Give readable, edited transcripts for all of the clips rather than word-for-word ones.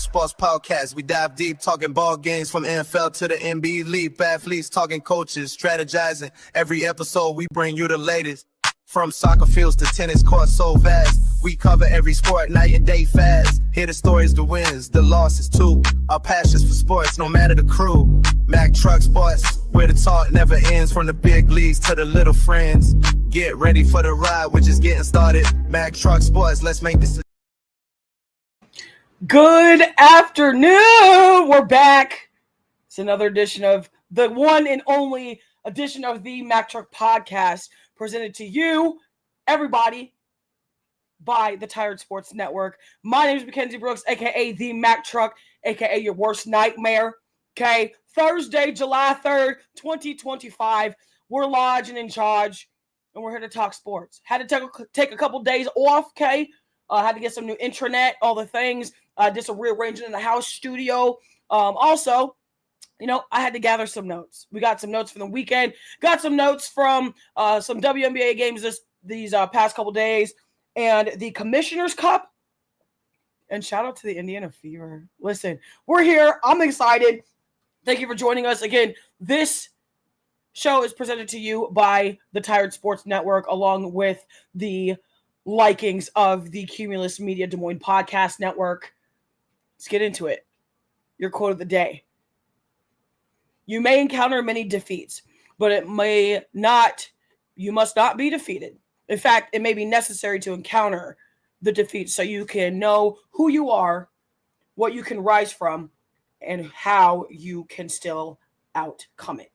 Sports Podcast. We dive deep, talking ball games from NFL to the NBA League. Athletes talking coaches, strategizing. Every episode, we bring you the latest. From soccer fields to tennis courts so vast. We cover every sport, night and day fast. Hear the stories, the wins, the losses too. Our passions for sports, no matter the crew. Mack Truck Sports, where the talk never ends. From the big leagues to the little friends. Get ready for the ride, we're just getting started. Mack Truck Sports, let's make this. Good afternoon. We're back. It's another edition of the one and only edition of the Mack Truck Podcast, presented to you, everybody, by the Tired Sports Network. My name is Mackenzie Brooks, a.k.a. the Mack Truck, a.k.a. your worst nightmare. Okay, Thursday, July 3rd, 2025. We're lodging in charge, and we're here to talk sports. Had to take a couple days off, okay? Had to get some new intranet, all the things. Did some rearranging in the house studio. Also, I had to gather some notes. We got some notes from the weekend. Got some notes from some WNBA games these past couple days. And the Commissioner's Cup. And shout out to the Indiana Fever. Listen, we're here. I'm excited. Thank you for joining us. Again, this show is presented to you by the Tired Sports Network, along with the likings of the Cumulus Media Des Moines Podcast Network. Let's get into it. Your quote of the day. You may encounter many defeats, but you must not be defeated. In fact, it may be necessary to encounter the defeat so you can know who you are, what you can rise from, and how you can still outcome it.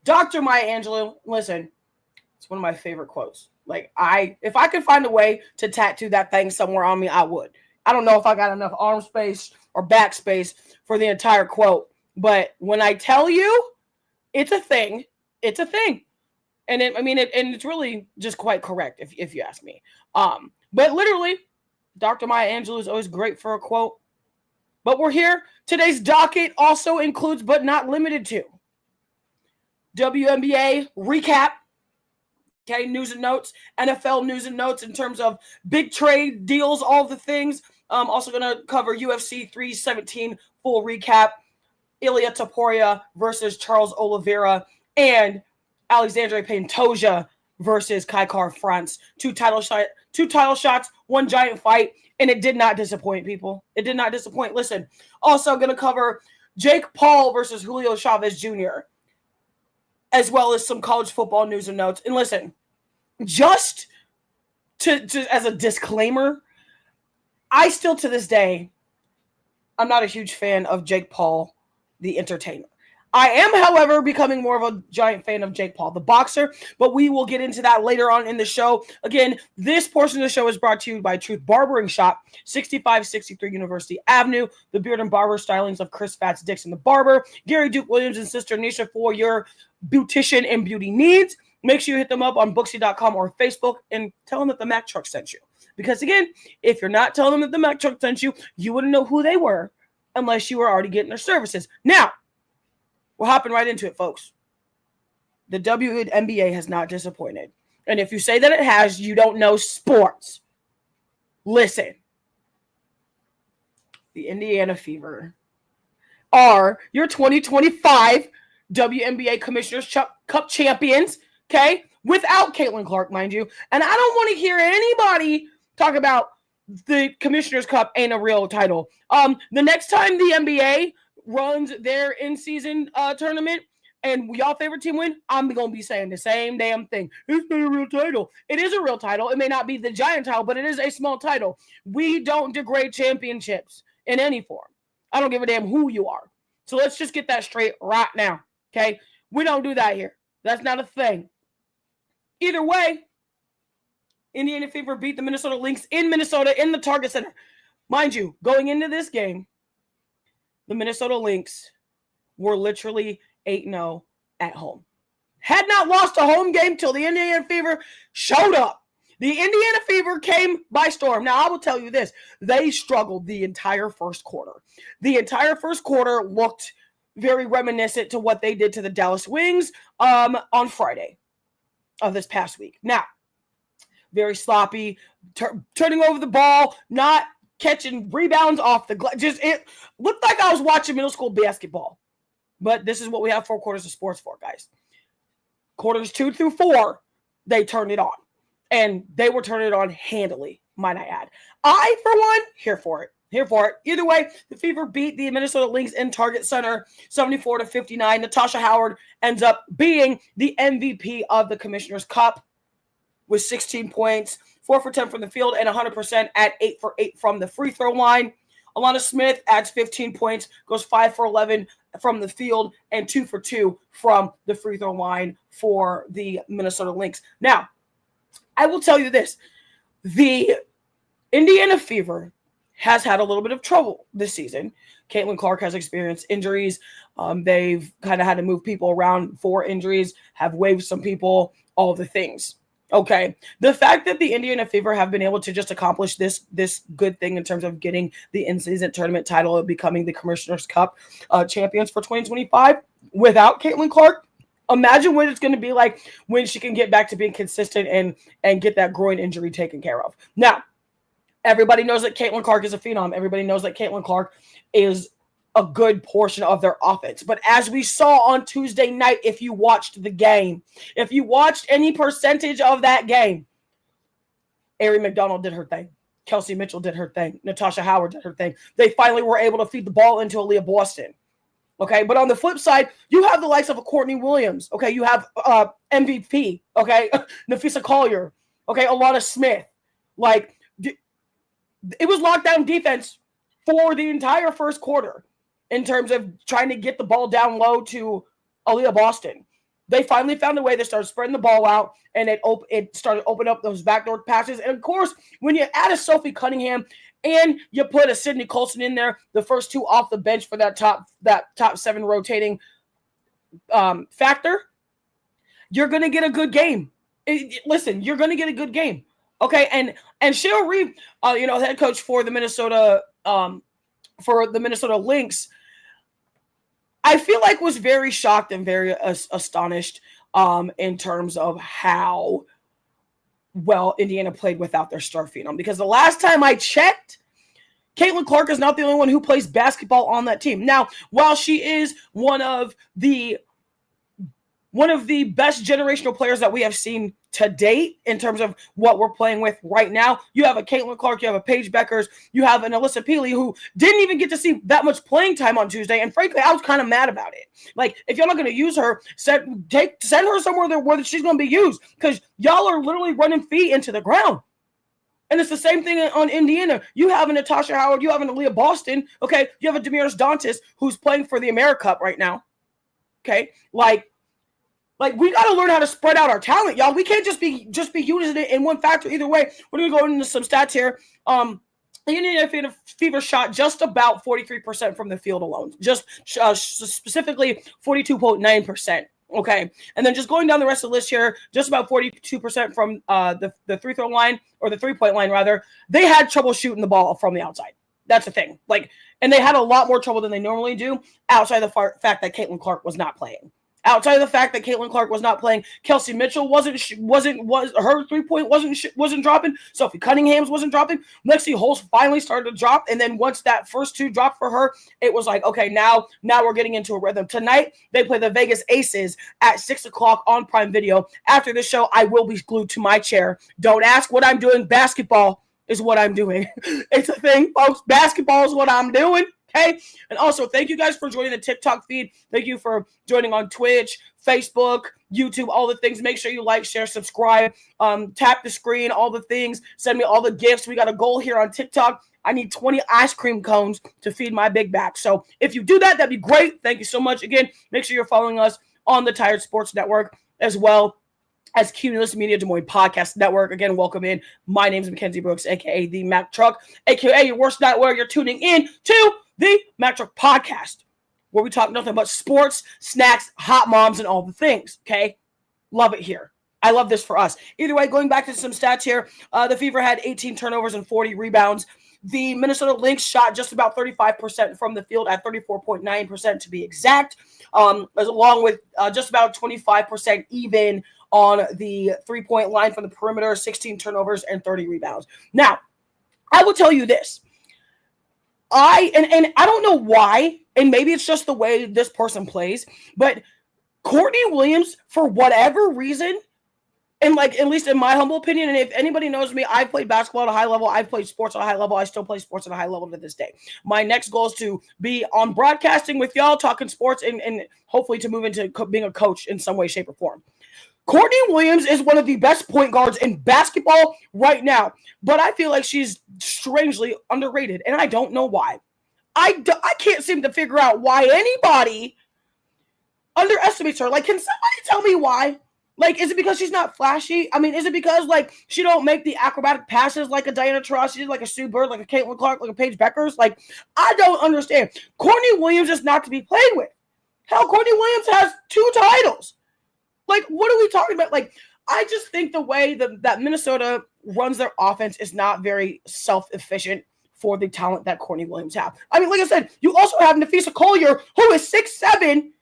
Dr. Maya Angelou, listen, it's one of my favorite quotes. If I could find a way to tattoo that thing somewhere on me, I would. I don't know if I got enough arm space or back space for the entire quote, but when I tell you it's a thing, it's a thing. And it's really just quite correct if you ask me. But literally, Dr. Maya Angelou is always great for a quote. But we're here. Today's docket also includes, but not limited to, WNBA recap. Okay, news and notes, NFL news and notes in terms of big trade deals, all the things. Also going to cover UFC 317 full recap, Ilia Topuria versus Charles Oliveira, and Alexandre Pantoja versus Kai Kara-France. Two title shots, one giant fight, and it did not disappoint, people. It did not disappoint. Listen, also going to cover Jake Paul versus Julio Chavez Jr., as well as some college football news and notes. And listen, just as a disclaimer, I still to this day, I'm not a huge fan of Jake Paul, the entertainer. I am, however, becoming more of a giant fan of Jake Paul, the boxer, but we will get into that later on in the show. Again, this portion of the show is brought to you by Truth Barbering Shop, 6563 University Avenue, the beard and barber stylings of Chris Fats Dixon, the barber, Gary Duke Williams and Sister Nisha for your beautician and beauty needs. Make sure you hit them up on Booksy.com or Facebook and tell them that the Mack Truck sent you. Because again, if you're not telling them that the Mack Truck sent you, you wouldn't know who they were unless you were already getting their services. Now, we're hopping right into it, folks. The WNBA has not disappointed. And if you say that it has, you don't know sports. Listen. The Indiana Fever are your 2025 WNBA Commissioner's Cup champions, okay? Without Caitlin Clark, mind you. And I don't want to hear anybody talk about the Commissioner's Cup ain't a real title. The next time the NBA runs their in-season tournament and y'all favorite team win, I'm going to be saying the same damn thing. It's not a real title. It is a real title. It may not be the giant title, but it is a small title. We don't degrade championships in any form. I don't give a damn who you are. So let's just get that straight right now, okay? We don't do that here. That's not a thing. Either way, Indiana Fever beat the Minnesota Lynx in Minnesota in the Target Center. Mind you, going into this game, the Minnesota Lynx were literally 8-0 at home. Had not lost a home game till the Indiana Fever showed up. The Indiana Fever came by storm. Now, I will tell you this. They struggled the entire first quarter. The entire first quarter looked very reminiscent to what they did to the Dallas Wings on Friday of this past week. Now, very sloppy, turning over the ball, not catching rebounds off the glass. It looked like I was watching middle school basketball. But this is what we have 4 quarters of sports for, guys. Quarters 2 through 4, they turned it on. And they were turning it on handily, might I add. I, for one, here for it. Either way, the Fever beat the Minnesota Lynx in Target Center 74-59. Natasha Howard ends up being the MVP of the Commissioner's Cup with 16 points, 4 for 10 from the field, and 100% at 8 for 8 from the free throw line. Alana Smith adds 15 points, goes 5 for 11 from the field, and 2 for 2 from the free throw line for the Minnesota Lynx. Now, I will tell you this. The Indiana Fever has had a little bit of trouble this season. Caitlin Clark has experienced injuries. They've kind of had to move people around for injuries, have waived some people, all the things. Okay, the fact that the Indiana Fever have been able to just accomplish this good thing in terms of getting the in-season tournament title and becoming the Commissioner's Cup champions for 2025 without Caitlin Clark, imagine what it's going to be like when she can get back to being consistent and get that groin injury taken care of. Now, everybody knows that Caitlin Clark is a phenom. Everybody knows that Caitlin Clark is a good portion of their offense. But as we saw on Tuesday night, if you watched the game, if you watched any percentage of that game, Ari McDonald did her thing. Kelsey Mitchell did her thing. Natasha Howard did her thing. They finally were able to feed the ball into Aaliyah Boston. Okay, but on the flip side, you have the likes of a Courtney Williams. Okay, you have MVP. Okay, Nafisa Collier. Okay, Alana Smith. Like, it was lockdown defense for the entire first quarter in terms of trying to get the ball down low to Aaliyah Boston. They finally found a way. They started spreading the ball out, and it started opening up those backdoor passes. And, of course, when you add a Sophie Cunningham and you put a Sydney Colson in there, the first 2 off the bench for that top 7 rotating factor, you're going to get a good game. Listen, you're going to get a good game. Okay, and Cheryl Reeve, head coach for the Minnesota Lynx, I feel like was very shocked and very astonished in terms of how well Indiana played without their star phenom. Because the last time I checked, Caitlin Clark is not the only one who plays basketball on that team. Now, while she is one of the best generational players that we have seen to date in terms of what we're playing with right now, you have a Caitlin Clark, you have a Paige Beckers, you have an Alyssa Peely who didn't even get to see that much playing time on Tuesday, and frankly, I was kind of mad about it. Like, if y'all not going to use her, send her somewhere where she's going to be used, because y'all are literally running feet into the ground. And it's the same thing on Indiana. You have a Natasha Howard, you have an Aaliyah Boston, okay? You have a Demiris Dantas who's playing for the AmeriCup right now, okay? Like, we got to learn how to spread out our talent, y'all. We can't just be using it in one factor. Either way, we're going to go into some stats here. The Indiana Fever shot just about 43% from the field alone. Just specifically 42.9%. Okay. And then just going down the rest of the list here, just about 42% from the free throw line, or the 3-point line, rather. They had trouble shooting the ball from the outside. That's the thing. And they had a lot more trouble than they normally do outside of the fact that Caitlin Clark was not playing. Outside of the fact that Caitlin Clark was not playing, Kelsey Mitchell wasn't her 3-point wasn't dropping. Sophie Cunningham's wasn't dropping. Lexi Holtz finally started to drop, and then once that first 2 dropped for her, it was like, okay, now we're getting into a rhythm. Tonight they play the Vegas Aces at 6:00 on Prime Video. After this show, I will be glued to my chair. Don't ask what I'm doing. Basketball is what I'm doing. It's a thing, folks. Basketball is what I'm doing. Okay, and also thank you guys for joining the TikTok feed. Thank you for joining on Twitch, Facebook, YouTube, all the things. Make sure you like, share, subscribe, tap the screen, all the things. Send me all the gifts. We got a goal here on TikTok. I need 20 ice cream cones to feed my big back. So if you do that, that'd be great. Thank you so much. Again, make sure you're following us on the Tired Sports Network as well as Cumulus Media Des Moines Podcast Network. Again, welcome in. My name is Mackenzie Brooks, a.k.a. The Mac Truck, a.k.a. your worst nightmare. You're tuning in to the Mac Truck Podcast, where we talk nothing but sports, snacks, hot moms, and all the things, okay? Love it here. I love this for us. Either way, going back to some stats here, the Fever had 18 turnovers and 40 rebounds. The Minnesota Lynx shot just about 35% from the field at 34.9% to be exact, along with just about 25% even on the 3-point line from the perimeter, 16 turnovers and 30 rebounds. Now, I will tell you this. and I don't know why, and maybe it's just the way this person plays, but Courtney Williams, for whatever reason, and like, at least in my humble opinion, and if anybody knows me, I've played basketball at a high level. I've played sports at a high level. I still play sports at a high level to this day. My next goal is to be on broadcasting with y'all, talking sports, and hopefully to move into being a coach in some way, shape, or form. Courtney Williams is one of the best point guards in basketball right now, but I feel like she's strangely underrated, and I don't know why. I can't seem to figure out why anybody underestimates her. Like, can somebody tell me why? Like, is it because she's not flashy? I mean, is it because, like, she don't make the acrobatic passes like a Diana Taurasi, like a Sue Bird, like a Caitlin Clark, like a Paige Beckers? Like, I don't understand. Courtney Williams is not to be played with. Hell, Courtney Williams has 2 titles. Like, what are we talking about? Like, I just think the way that Minnesota runs their offense is not very self-efficient for the talent that Courtney Williams have. I mean, like I said, you also have Nafisa Collier, who is 6'7",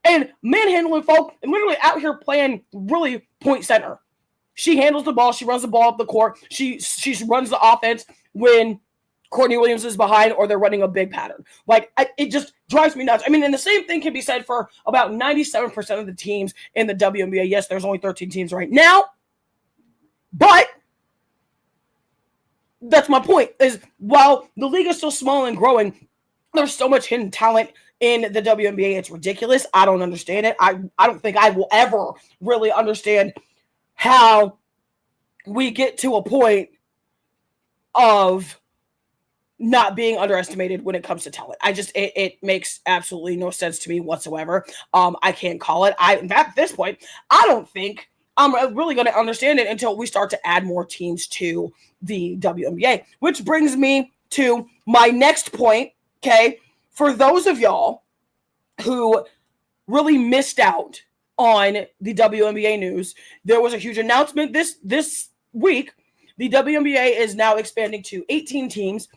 and manhandling folk, and literally out here playing really point center. She handles the ball. She runs the ball up the court. She runs the offense when Courtney Williams is behind or they're running a big pattern. Like, it just drives me nuts. I mean, and the same thing can be said for about 97% of the teams in the WNBA. Yes, there's only 13 teams right now, but that's my point, is while the league is still small and growing, there's so much hidden talent in the WNBA. It's ridiculous. I don't understand it. I don't think I will ever really understand how we get to a point of not being underestimated when it comes to talent. It makes absolutely no sense to me whatsoever. I can't call it. At this point, I don't think I'm really going to understand it until we start to add more teams to the WNBA, which brings me to my next point. Okay. For those of y'all who really missed out on the WNBA news, there was a huge announcement this week. The WNBA is now expanding to 18 teams,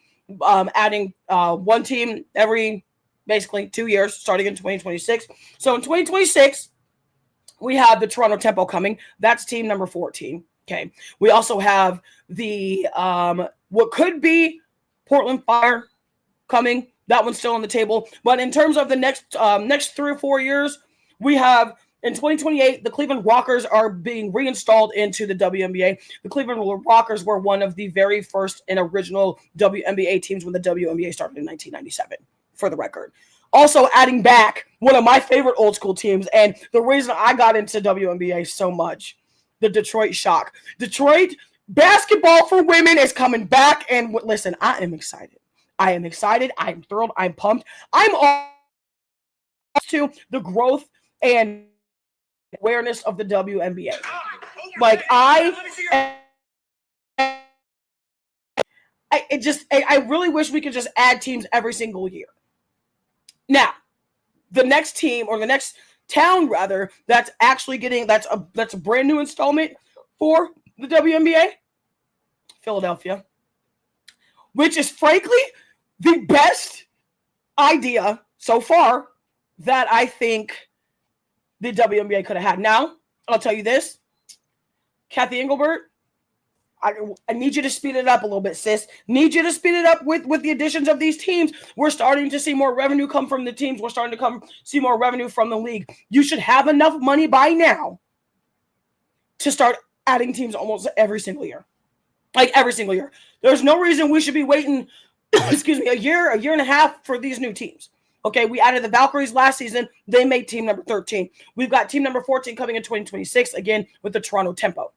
adding 1 team every basically 2 years, starting in 2026. So in 2026, we have the Toronto Tempo coming. That's team number 14. Okay. We also have the what could be Portland Fire coming. That one's still on the table. But in terms of the next 3 or 4 years, we have in 2028, the Cleveland Rockers are being reinstalled into the WNBA. The Cleveland Rockers were one of the very first and original WNBA teams when the WNBA started in 1997, for the record. Also adding back one of my favorite old school teams, and the reason I got into WNBA so much, the Detroit Shock. Detroit basketball for women is coming back, and listen, I am excited. I am excited. I am thrilled. I'm pumped. I'm all to the growth and awareness of the WNBA. Like, I really wish we could just add teams every single year. Now, the next team, or the next town rather, that's actually getting that's a brand new installment for the WNBA, Philadelphia, which is frankly the best idea so far that I think the WNBA could have had. Now, I'll tell you this, Kathy Engelbert, I need you to speed it up a little bit, sis. Need you to speed it up with the additions of these teams. We're starting to see more revenue come from the teams. We're starting to see more revenue from the league. You should have enough money by now to start adding teams almost every single year. Like, every single year. There's no reason we should be waiting, a year and a half for these new teams. Okay, we added the Valkyries last season. They made team number 13. We've got team number 14 coming in 2026, again, with the Toronto Tempo.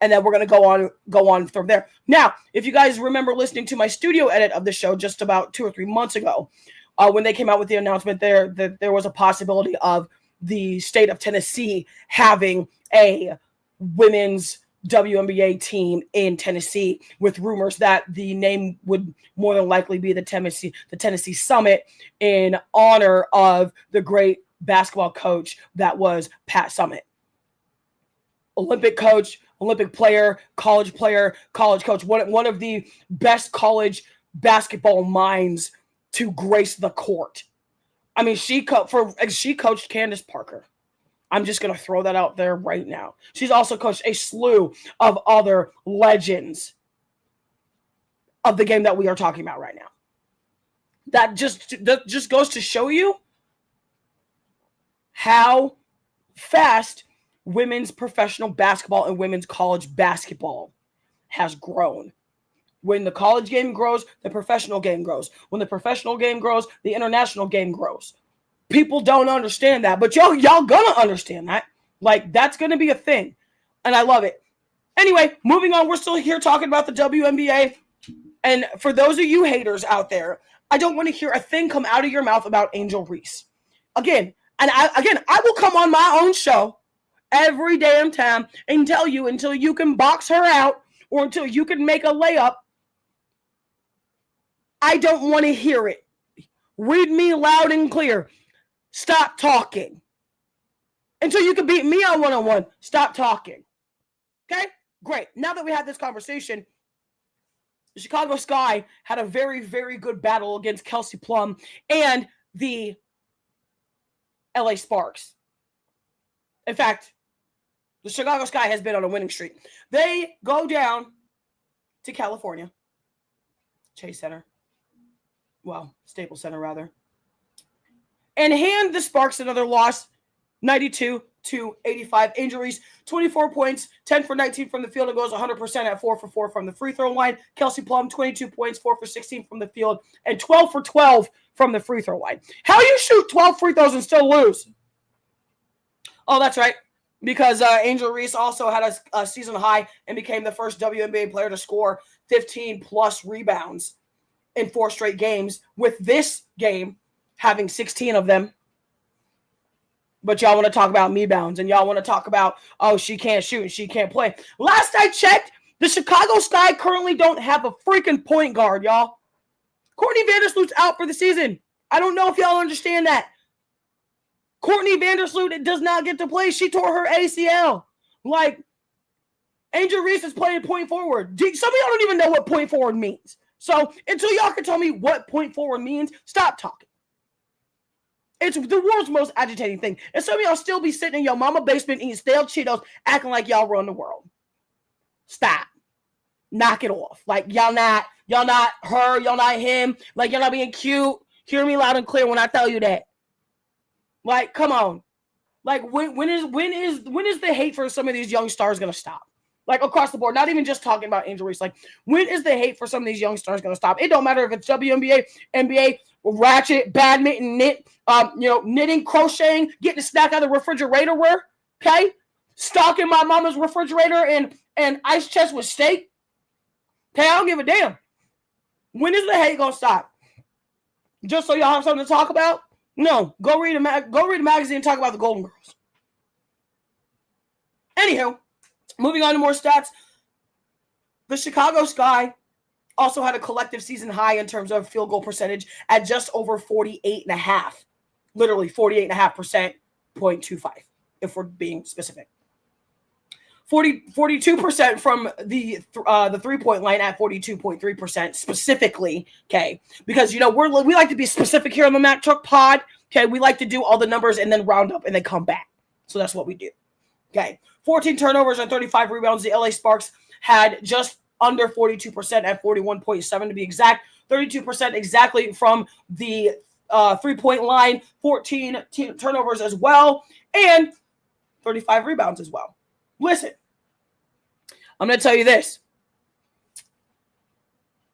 And then we're going to go on from there. Now, if you guys remember listening to my studio edit of the show just about 2 or 3 months ago, when they came out with the announcement that there was a possibility of the state of Tennessee having a women's WNBA team in Tennessee, with rumors that the name would more than likely be the Tennessee Summit, in honor of the great basketball coach that was Pat Summitt. Olympic coach, Olympic player, college coach, one of the best college basketball minds to grace the court. I mean, she coached Candace Parker. I'm just going to throw that out there right now. She's also coached a slew of other legends of the game that we are talking about right now. That just goes to show you how fast women's professional basketball and women's college basketball has grown. When the college game grows, the professional game grows. When the professional game grows, the international game grows. People don't understand that, but y'all gonna understand that. Like, that's gonna be a thing, and I love it. Anyway, moving on, we're still here talking about the WNBA, and for those of you haters out there, I don't want to hear a thing come out of your mouth about Angel Reese. I will come on my own show every damn time and tell you until you can box her out or until you can make a layup. I don't want to hear it. Read me loud and clear. Stop talking. Until you can beat me on one-on-one, stop talking. Okay? Great. Now that we had this conversation, the Chicago Sky had a very, very good battle against Kelsey Plum and the LA Sparks. In fact, the Chicago Sky has been on a winning streak. They go down to California, Chase Center. Well, Staples Center, rather. And hand the Sparks another loss, 92-85. Angel Reese, 24 points, 10 for 19 from the field. It goes 100% at 4 for 4 from the free throw line. Kelsey Plum, 22 points, 4 for 16 from the field, and 12 for 12 from the free throw line. How you shoot 12 free throws and still lose? Oh, that's right. Because Angel Reese also had a season high and became the first WNBA player to score 15-plus rebounds in 4 straight games, with this game having 16 of them. But y'all want to talk about me-bounds, and y'all want to talk about, oh, she can't shoot and she can't play. Last I checked, the Chicago Sky currently don't have a freaking point guard, y'all. Courtney Vandersloot's out for the season. I don't know if y'all understand that. Courtney Vandersloot does not get to play. She tore her ACL. Like, Angel Reese is playing point forward. Some of y'all don't even know what point forward means. So until y'all can tell me what point forward means, stop talking. It's the world's most agitating thing. And some of y'all still be sitting in your mama basement eating stale Cheetos, acting like y'all run the world. Stop. Knock it off. Like, y'all not her, y'all not him. Like, y'all not being cute. Hear me loud and clear when I tell you that. Like, come on. Like, when is the hate for some of these young stars gonna stop? Like, across the board, not even just talking about Angel Reese. Like, when is the hate for some of these young stars gonna stop? It don't matter if it's WNBA, NBA, ratchet, badminton, knitting, crocheting, getting a snack out of the refrigerator, okay? Stocking my mama's refrigerator and ice chest with steak. Okay, I don't give a damn. When is the hate gonna stop? Just so y'all have something to talk about? No, go read a magazine and talk about the Golden Girls. Anywho, moving on to more stats. The Chicago Sky also had a collective season high in terms of field goal percentage at just over 48.5. Literally 48.5%, 0.25, if we're being specific. 42% from the 3-point line at 42.3% specifically, okay? Because, we like to be specific here on the Mack Truck Pod, okay? We like to do all the numbers and then round up and then come back. So that's what we do, okay? 14 turnovers and 35 rebounds. The LA Sparks had just under 42% at 41.7 to be exact. 32% exactly from the 3-point line. 14 turnovers as well. And 35 rebounds as well. Listen, I'm going to tell you this.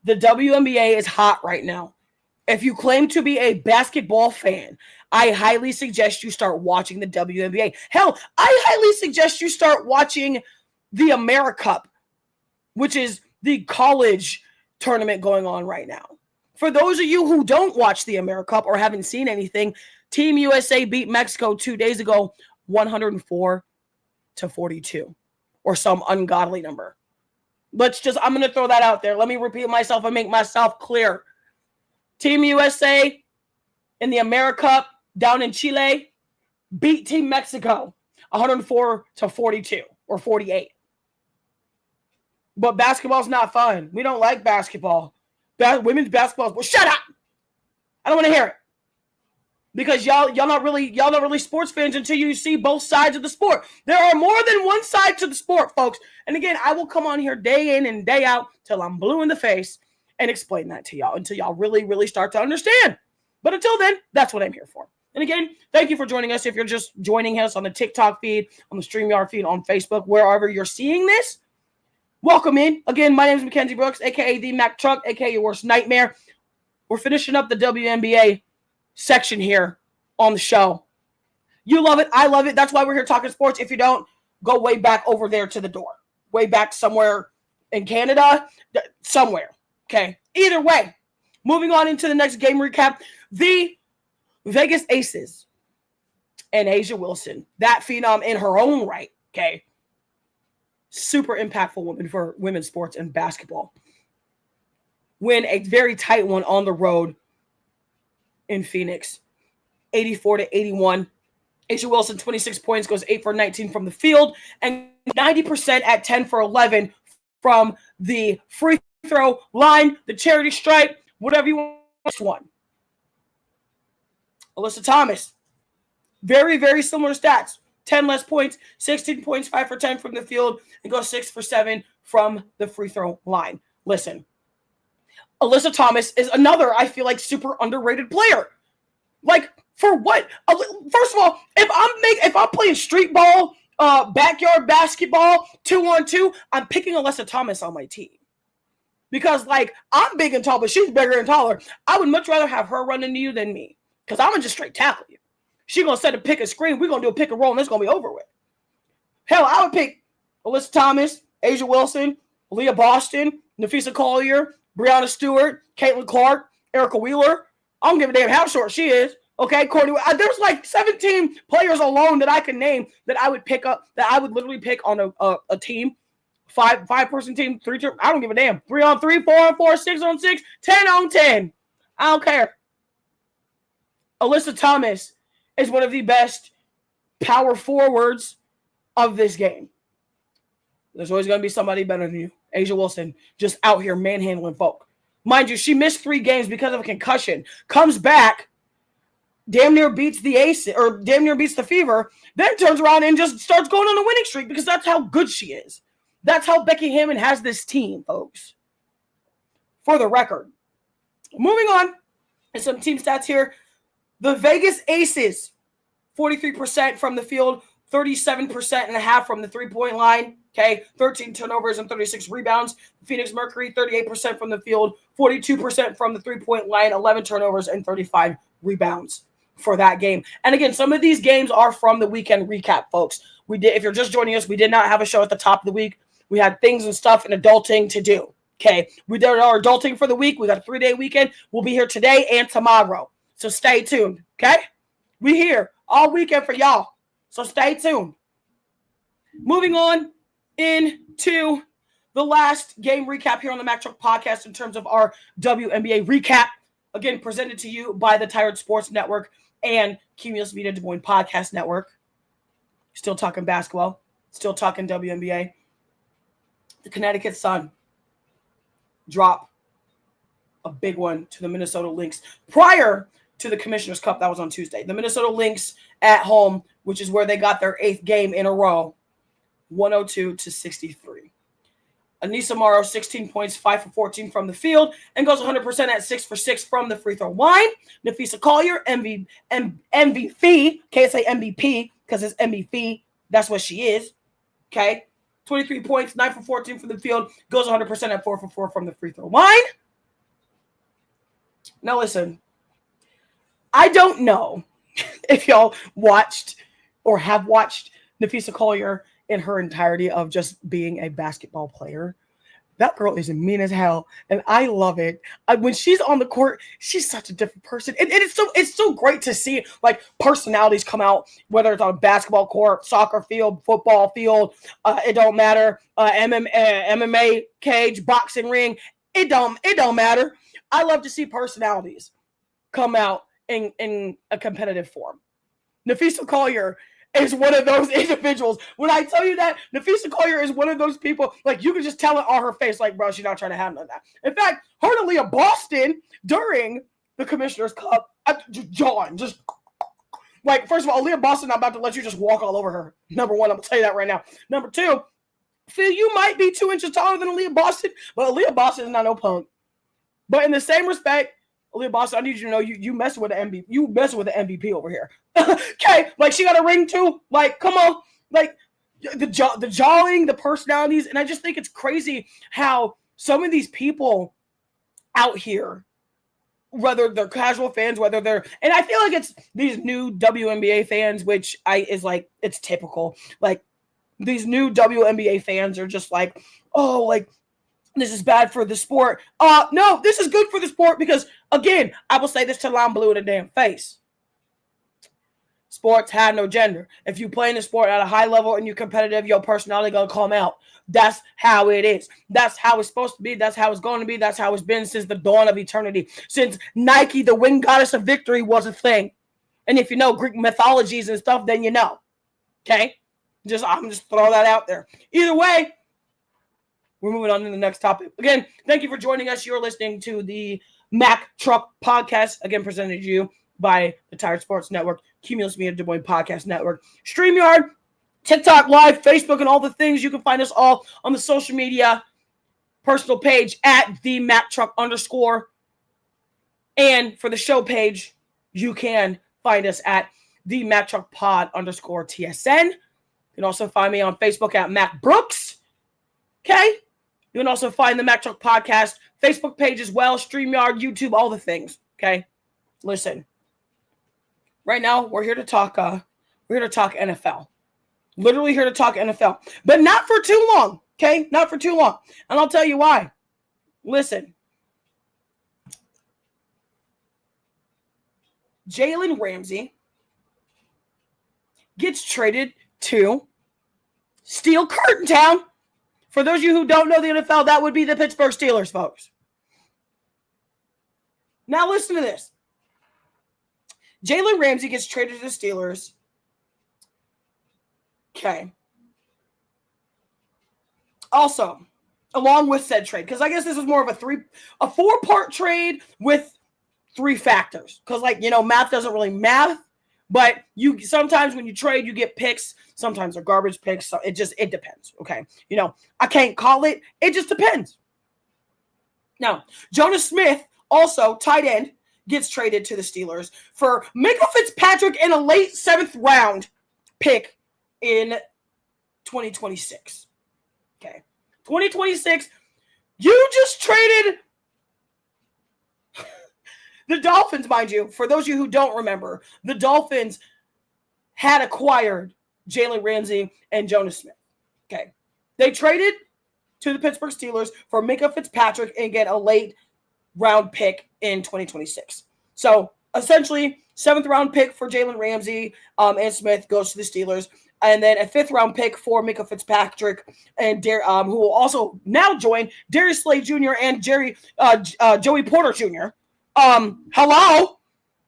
The WNBA is hot right now. If you claim to be a basketball fan, I highly suggest you start watching the WNBA. Hell, I highly suggest you start watching the AmeriCup, which is the college tournament going on right now. For those of you who don't watch the AmeriCup or haven't seen anything, Team USA beat Mexico 2 days ago, 104-42, or some ungodly number. I'm going to throw that out there. Let me repeat myself and make myself clear. Team USA in the AmeriCup down in Chile beat Team Mexico 104-42 or 48. But basketball's not fun. We don't like basketball. Women's basketball. Well, shut up. I don't want to hear it. Because y'all not really sports fans until you see both sides of the sport. There are more than one side to the sport, folks. And again, I will come on here day in and day out till I'm blue in the face and explain that to y'all until y'all really, really start to understand. But until then, that's what I'm here for. And again, thank you for joining us. If you're just joining us on the TikTok feed, on the StreamYard feed, on Facebook, wherever you're seeing this, welcome in. Again, my name is Mackenzie Brooks, a.k.a. TheeMackTruck, a.k.a. your worst nightmare. We're finishing up the WNBA section here on the show. You love it. I love it. That's why we're here talking sports. If you don't, go way back over there to the door. Way back somewhere in Canada. Somewhere. Okay. Either way, moving on into the next game recap. The Vegas Aces and A'ja Wilson. That phenom in her own right. Okay. Super impactful woman for women's sports and basketball. Win a very tight one on the road in Phoenix. 84-81. A'ja Wilson, 26 points, goes 8 for 19 from the field, and 90% at 10 for 11 from the free throw line, the charity stripe, whatever you want. One. Alyssa Thomas, very, very similar stats. 10 less points, 16 points, 5 for 10 from the field, and goes 6 for 7 from the free throw line. Listen, Alyssa Thomas is another, I feel like, super underrated player. Like, for what? First of all, if I'm playing street ball, backyard basketball, 2-on-2, I'm picking Alyssa Thomas on my team. Because, like, I'm big and tall, but she's bigger and taller. I would much rather have her run into you than me. Because I'm going to just straight tackle you. She's going to set a pick and screen. We're going to do a pick and roll, and it's going to be over with. Hell, I would pick Alyssa Thomas, A'ja Wilson, Leah Boston, Nafisa Collier, Breanna Stewart, Caitlin Clark, Erica Wheeler. I don't give a damn how short she is. Okay, Courtney. There's like 17 players alone that I can name that I would pick up, that I would literally pick on a team. Five-person team, 3-2. I don't give a damn. 3-on-3, 4-on-4, 6-on-6, 10-on-10. I don't care. Alyssa Thomas is one of the best power forwards of this game. There's always going to be somebody better than you. A'ja Wilson just out here manhandling folk. Mind you, she missed 3 games because of a concussion. Comes back, damn near beats the Ace, or damn near beats the Fever, then turns around and just starts going on a winning streak because that's how good she is. That's how Becky Hammon has this team, folks. For the record. Moving on, and some team stats here. The Vegas Aces, 43% from the field, 37.5% from the three-point line. Okay, 13 turnovers and 36 rebounds. Phoenix Mercury, 38% from the field, 42% from the three-point line, 11 turnovers and 35 rebounds for that game. And again, some of these games are from the weekend recap, folks. If you're just joining us, we did not have a show at the top of the week. We had things and stuff and adulting to do. Okay, we did our adulting for the week. We got a 3-day weekend. We'll be here today and tomorrow. So stay tuned, okay? We here all weekend for y'all. So stay tuned. Moving on into the last game recap here on the Mack Truck Podcast in terms of our WNBA recap. Again, presented to you by the Tired Sports Network and Cumulus Media Des Moines Podcast Network. Still talking basketball. Still talking WNBA. The Connecticut Sun drop a big one to the Minnesota Lynx prior to the Commissioner's Cup. That was on Tuesday. The Minnesota Lynx at home, which is where they got their 8th game in a row, 102-63. Anissa Morrow, 16 points, 5 for 14 from the field, and goes 100% at 6 for 6 from the free throw line. Nafisa Collier, MVP, can't say MVP because it's MVP. That's what she is. Okay. 23 points, 9 for 14 from the field, goes 100% at 4 for 4 from the free throw line. Now listen, I don't know if y'all watched or have watched Nafisa Collier in her entirety of just being a basketball player. That girl is mean as hell, and I love it. When she's on the court, she's such a different person, and it's so great to see like personalities come out, whether it's on a basketball court, soccer field, football field. It don't matter. MMA cage, boxing ring. It don't matter. I love to see personalities come out in a competitive form. Nafisa Collier is one of those individuals. When I tell you that, Nafisa Collier is one of those people, like, you can just tell it on her face, like, bro, she's not trying to have none of that. In fact, her and Leah Boston during the Commissioner's Cup, just like, first of all, Leah Boston, I'm about to let you just walk all over her. Number one, I'm going to tell you that right now. Number two, Phil, you might be 2 inches taller than Leah Boston, but Leah Boston is not no punk. But in the same respect, Aaliyah Boston, I need you to know you messing with the MVP. You messing with the MVP over here. Okay, like she got a ring too. Like, come on, like the jawing, the personalities, and I just think it's crazy how some of these people out here, whether they're casual fans, whether they're, and I feel like it's these new WNBA fans, which is like it's typical. Like these new WNBA fans are just like, oh, like this is bad for the sport. No, this is good for the sport because, again, I will say this till I'm blue in the damn face. Sports have no gender. If you play in the sport at a high level and you're competitive, your personality gonna come out. That's how it is. That's how it's supposed to be. That's how it's going to be. That's how it's been since the dawn of eternity. Since Nike, the wind goddess of victory, was a thing. And if you know Greek mythologies and stuff, then you know. Okay? I'm just throw that out there. Either way, we're moving on to the next topic. Again, thank you for joining us. You're listening to the Mac Truck Podcast, again presented to you by the Tired Sports Network, Cumulus Media Des Moines Podcast Network, StreamYard, TikTok Live, Facebook, and all the things. You can find us all on the social media personal page at TheeMackTruck_. And for the show page, you can find us at TheeMackTruckPod_TSN. You can also find me on Facebook at Mac Brooks. Okay? You can also find the Mac Truck Podcast Facebook page as well, StreamYard, YouTube, all the things. Okay, listen. Right now, we're here to talk. NFL. Literally here to talk NFL, but not for too long. Okay, not for too long, and I'll tell you why. Listen, Jalen Ramsey gets traded to Steel Curtain Town. For those of you who don't know the NFL, that would be the Pittsburgh Steelers, folks. Now listen to this. Jalen Ramsey gets traded to the Steelers. Okay. Also, along with said trade, because I guess this is more of a 4-part trade with 3 factors. Because, like, math doesn't really math. But sometimes when you trade, you get picks. Sometimes they're garbage picks. So it depends. Okay. I can't call it. It just depends. Now, Jonas Smith, also tight end, gets traded to the Steelers for Minkah Fitzpatrick and a late 7th round pick in 2026. Okay. 2026. You just traded the Dolphins, mind you, for those of you who don't remember, the Dolphins had acquired Jalen Ramsey and Jonas Smith. Okay. They traded to the Pittsburgh Steelers for Minkah Fitzpatrick and get a late round pick in 2026. So essentially, 7th round pick for Jalen Ramsey and Smith goes to the Steelers. And then a 5th round pick for Minkah Fitzpatrick and who will also now join Darius Slay Jr. and Joey Porter Jr. Hello?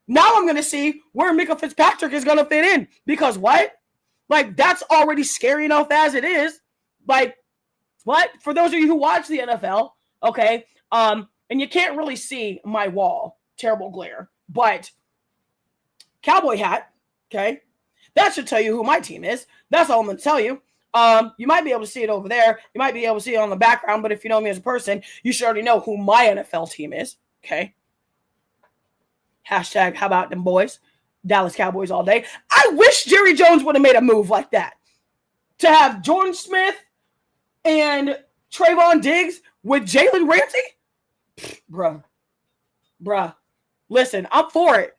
Now I'm going to see where Minkah Fitzpatrick is going to fit in. Because what? Like, that's already scary enough as it is. Like, what? For those of you who watch the NFL, okay, and you can't really see my wall. Terrible glare. But cowboy hat, okay? That should tell you who my team is. That's all I'm going to tell you. You might be able to see it over there. You might be able to see it on the background. But if you know me as a person, you should already know who my NFL team is, okay? Hashtag, how about them boys? Dallas Cowboys all day. I wish Jerry Jones would have made a move like that. To have Jordan Smith and Trayvon Diggs with Jalen Ramsey? Bruh. Listen, I'm for it.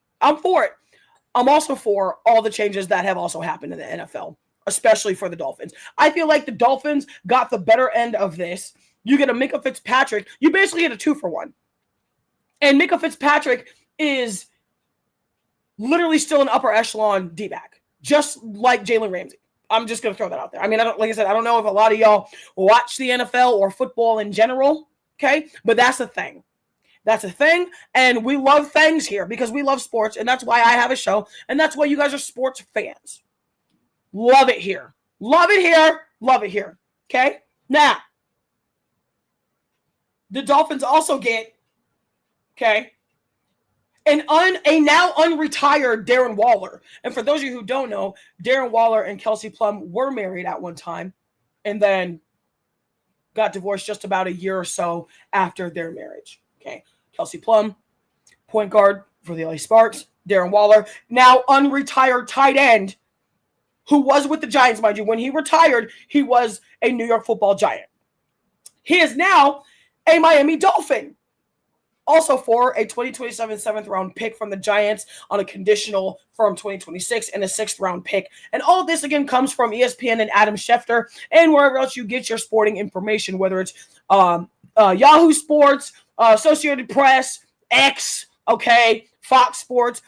I'm also for all the changes that have also happened in the NFL, especially for the Dolphins. I feel like the Dolphins got the better end of this. You get a Minkah Fitzpatrick. You basically get a 2-for-1. And Minkah Fitzpatrick is literally still an upper echelon D-back, just like Jalen Ramsey. I'm just going to throw that out there. I mean, like I said, I don't know if a lot of y'all watch the NFL or football in general, okay? But that's the thing. That's a thing, and we love things here because we love sports, and that's why I have a show, and that's why you guys are sports fans. Love it here. Love it here. Love it here. Okay? Now, the Dolphins also get, okay, a now unretired Darren Waller. And for those of you who don't know, Darren Waller and Kelsey Plum were married at one time and then got divorced just about a year or so after their marriage. Okay. Kelsey Plum, point guard for the LA Sparks. Darren Waller, now unretired tight end, who was with the Giants, mind you. When he retired, he was a New York Football Giant. He is now a Miami Dolphin. Also for a 2027 7th-round pick from the Giants on a conditional from 2026 and a 6th-round pick. And all of this, again, comes from ESPN and Adam Schefter and wherever else you get your sporting information, whether it's Yahoo Sports, Associated Press, X, okay, Fox Sports.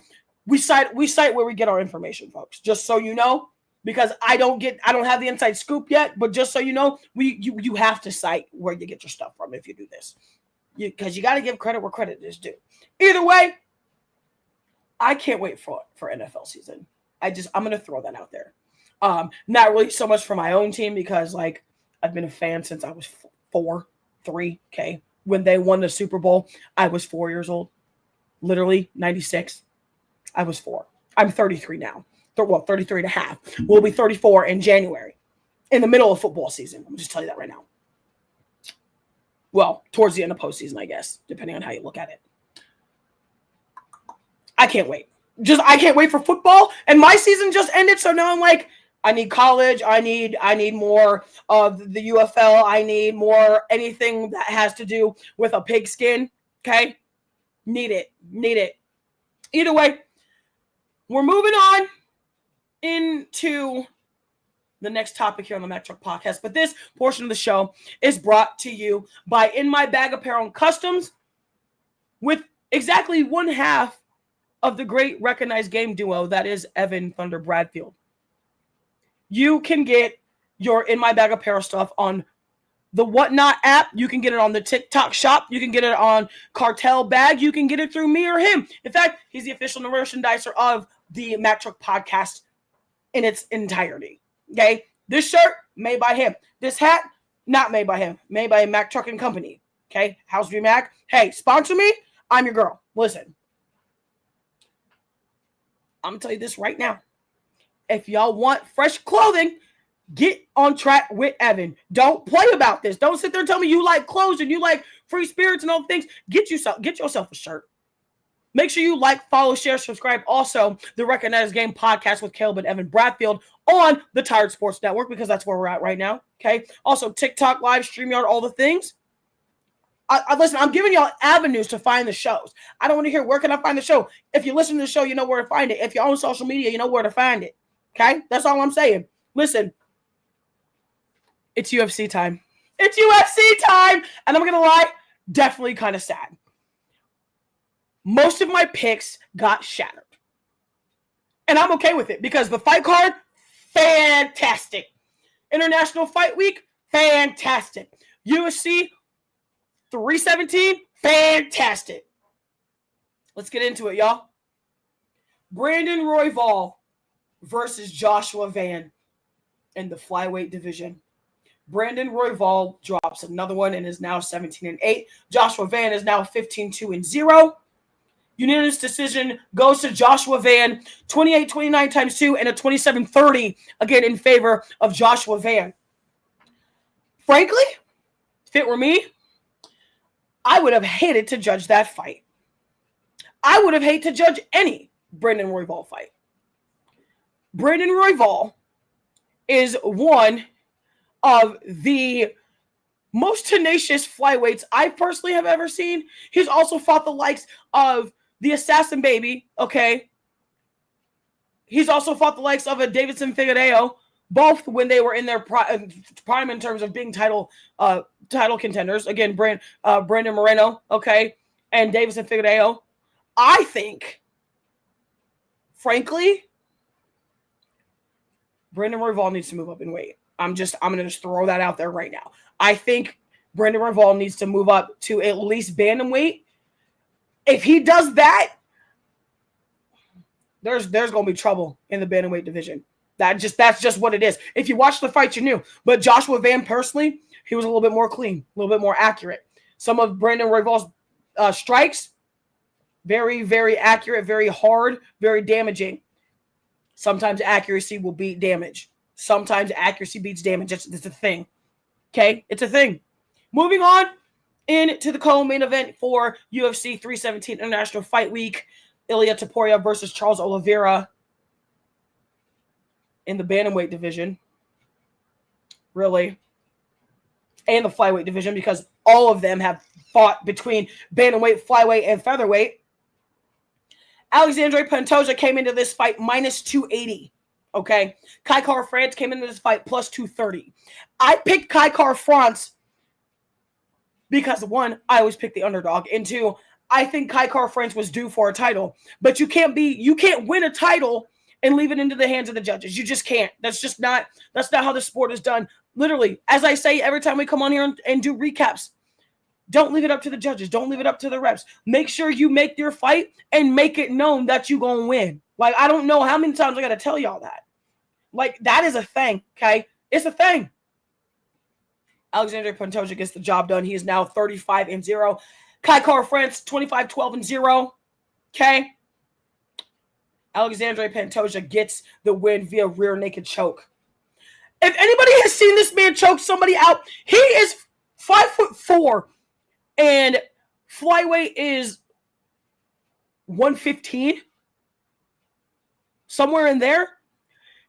We cite where we get our information, folks, just so you know, because I don't have the inside scoop yet, but just so you know, you have to cite where you get your stuff from if you do this. Because you got to give credit where credit is due. Either way, I can't wait for NFL season. I'm going to throw that out there. Not really so much for my own team because, like, I've been a fan since I was 3, okay? When they won the Super Bowl, I was 4 years old. Literally, 96. I was 4. I'm 33 now. 33 and a half. We'll be 34 in January. In the middle of football season. I'm just telling you that right now. Well, towards the end of postseason, I guess, depending on how you look at it. I can't wait. I can't wait for football. And my season just ended, so now I'm like, I need college. I need more of the UFL. I need more anything that has to do with a pigskin. Okay? Need it. Either way, we're moving on into the next topic here on the Mack Truck Podcast. But this portion of the show is brought to you by In My Bag Apparel and Customs, with exactly one half of the great recognized game duo that is Evan Thunder Bradfield. You can get your In My Bag Apparel stuff on the Whatnot app. You can get it on the TikTok shop. You can get it on Cartel Bag. You can get it through me or him. In fact, he's the official merchandiser of the Mack Truck Podcast in its entirety. Okay, this shirt made by him. This hat not made by him. Made by Mack Truck and Company. Okay, House V Mac. Hey, sponsor me. I'm your girl. Listen, I'm gonna tell you this right now. If y'all want fresh clothing, get on track with Evan. Don't play about this. Don't sit there and tell me you like clothes and you like free spirits and all things. Get yourself a shirt. Make sure you like, follow, share, subscribe. Also, the Recognized Game Podcast with Caleb and Evan Bradfield on the Tired Sports Network, because that's where we're at right now. Okay. Also, TikTok, live, StreamYard, all the things. Listen, I'm giving y'all avenues to find the shows. I don't want to hear where can I find the show. If you listen to the show, you know where to find it. If you're on social media, you know where to find it. Okay. That's all I'm saying. Listen, it's UFC time. It's UFC time. And I'm going to lie, definitely kind of sad. Most of my picks got shattered. And I'm okay with it because the fight card, fantastic. International Fight Week, fantastic. UFC 317, fantastic. Let's get into it, y'all. Brandon Royval versus Joshua Van in the flyweight division. Brandon Royval drops another one and is now 17-8. Joshua Van is now 15-2-0. Unanimous decision goes to Joshua Van, 28-29 times 2, and a 27-30, again, in favor of Joshua Van. Frankly, if it were me, I would have hated to judge that fight. I would have hated to judge any Brandon Royval fight. Brandon Royval is one of the most tenacious flyweights I personally have ever seen. He's also fought the likes of the Assassin Baby, okay? He's also fought the likes of a Davidson Figueiredo, both when they were in their prime in terms of being title contenders. Again, Brandon Moreno, okay, and Davidson Figueiredo. I think, frankly, Brandon Royval needs to move up in weight. I'm going to just throw that out there right now. I think Brandon Royval needs to move up to at least bantamweight. If he does that, there's going to be trouble in the bantamweight division. That's just what it is. If you watch the fight, you knew. But Joshua Van, personally, he was a little bit more clean, a little bit more accurate. Some of Brandon Royval's strikes, very, very accurate, very hard, very damaging. Sometimes accuracy will beat damage. Sometimes accuracy beats damage. It's a thing. Okay? It's a thing. Moving on Into the co-main event for UFC 317 International Fight Week, Ilia Topuria versus Charles Oliveira in the bantamweight division. Really. And the flyweight division, because all of them have fought between bantamweight, flyweight, and featherweight. Alexandre Pantoja came into this fight minus 280. Okay. Kai Kara-France came into this fight plus 230. I picked Kai Kara-France because, one, I always pick the underdog, and two, I think Kai Kara-France was due for a title. But you can't win a title and leave it into the hands of the judges. You just can't. That's not how the sport is done. Literally, as I say every time we come on here and do recaps, don't leave it up to the judges. Don't leave it up to the refs. Make sure you make your fight and make it known that you're going to win. Like, I don't know how many times I got to tell y'all that. Like, that is a thing, okay? It's a thing. Alexandre Pantoja gets the job done. He is now 35-0. Kai Kara-France, 25-12-0. Okay? Alexandre Pantoja gets the win via rear naked choke. If anybody has seen this man choke somebody out, he is 5'4", and flyweight is 115. Somewhere in there.